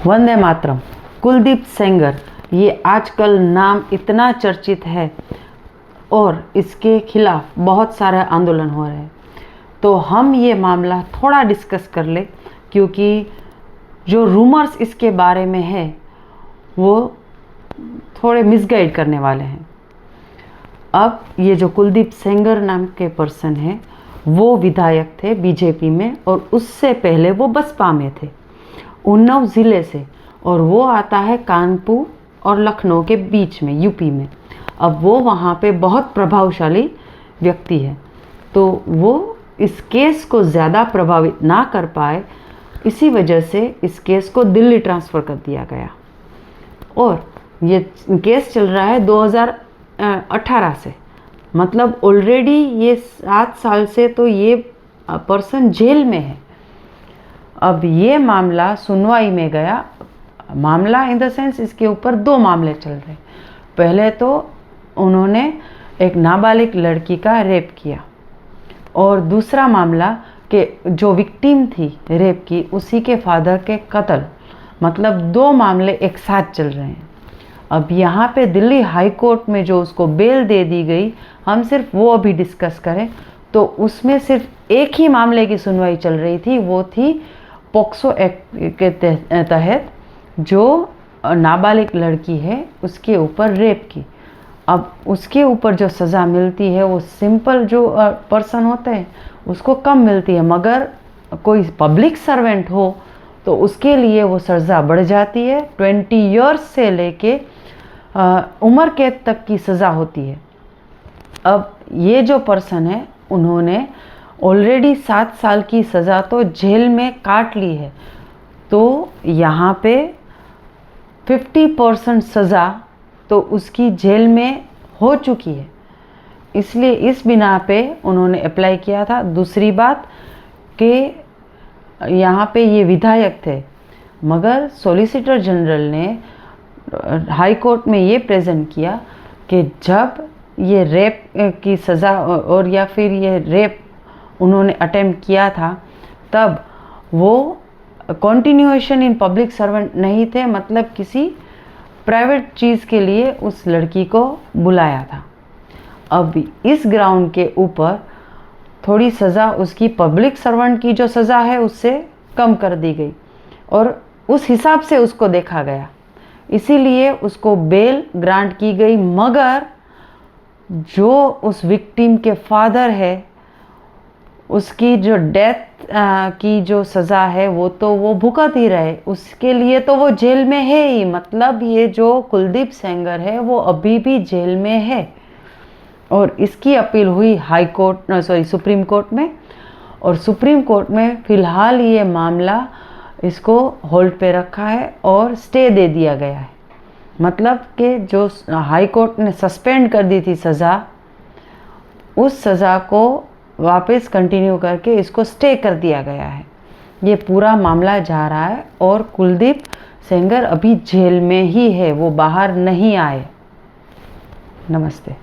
वंदे मातरम। कुलदीप सेंगर, ये आजकल नाम इतना चर्चित है और इसके खिलाफ बहुत सारे आंदोलन हो रहे हैं। तो हम ये मामला थोड़ा डिस्कस कर ले, क्योंकि जो रूमर्स इसके बारे में है वो थोड़े मिसगाइड करने वाले हैं। अब ये जो कुलदीप सेंगर नाम के पर्सन है वो विधायक थे बीजेपी में, और उससे पहले वो बसपा में थे, उन्नाव ज़िले से, और वो आता है कानपुर और लखनऊ के बीच में, यूपी में। अब वो वहाँ पे बहुत प्रभावशाली व्यक्ति है, तो वो इस केस को ज़्यादा प्रभावित ना कर पाए, इसी वजह से इस केस को दिल्ली ट्रांसफ़र कर दिया गया। और ये केस चल रहा है 2018 से, मतलब ऑलरेडी ये 7 साल से तो ये पर्सन जेल में है। अब ये मामला सुनवाई में गया। मामला इन द सेंस, इसके ऊपर 2 मामले चल रहे। पहले तो उन्होंने एक नाबालिग लड़की का रेप किया, और दूसरा मामला कि जो विक्टिम थी रेप की, उसी के फादर के कत्ल। मतलब 2 मामले एक साथ चल रहे हैं। अब यहाँ पे दिल्ली हाई कोर्ट में जो उसको बेल दे दी गई, हम सिर्फ वो अभी डिस्कस करें तो उसमें सिर्फ एक ही मामले की सुनवाई चल रही थी। वो थी पॉक्सो एक्ट के तहत जो नाबालिग लड़की है उसके ऊपर रेप की। अब उसके ऊपर जो सज़ा मिलती है वो सिंपल जो पर्सन होते हैं उसको कम मिलती है, मगर कोई पब्लिक सर्वेंट हो तो उसके लिए वो सज़ा बढ़ जाती है। 20 ईयर्स से लेके उम्र कैद तक की सज़ा होती है। अब ये जो पर्सन है उन्होंने ऑलरेडी 7 साल की सज़ा तो जेल में काट ली है, तो यहाँ पे 50% सज़ा तो उसकी जेल में हो चुकी है, इसलिए इस बिना पे उन्होंने अप्लाई किया था। दूसरी बात कि यहाँ पे ये विधायक थे, मगर सॉलिसिटर जनरल ने हाई कोर्ट में ये प्रेजेंट किया कि जब ये रेप की सज़ा और या फिर ये रेप उन्होंने अटेम्प्ट किया था, तब वो कॉन्टिन्यूएशन इन पब्लिक सर्वेंट नहीं थे, मतलब किसी प्राइवेट चीज़ के लिए उस लड़की को बुलाया था। अब इस ग्राउंड के ऊपर थोड़ी सज़ा उसकी पब्लिक सर्वेंट की जो सज़ा है उससे कम कर दी गई, और उस हिसाब से उसको देखा गया, इसीलिए उसको बेल ग्रांट की गई। मगर जो उस विक्टिम के फादर है उसकी जो डेथ की जो सज़ा है वो तो वो भुगत ही रहे, उसके लिए तो वो जेल में है ही। मतलब ये जो कुलदीप सेंगर है वो अभी भी जेल में है, और इसकी अपील हुई सुप्रीम कोर्ट में, और सुप्रीम कोर्ट में फ़िलहाल ये मामला इसको होल्ड पे रखा है और स्टे दे दिया गया है। मतलब कि जो हाई कोर्ट ने सस्पेंड कर दी थी सज़ा, उस सज़ा को वापस कंटिन्यू करके इसको स्टे कर दिया गया है। ये पूरा मामला जा रहा है, और कुलदीप सेंगर अभी जेल में ही है, वो बाहर नहीं आए। नमस्ते।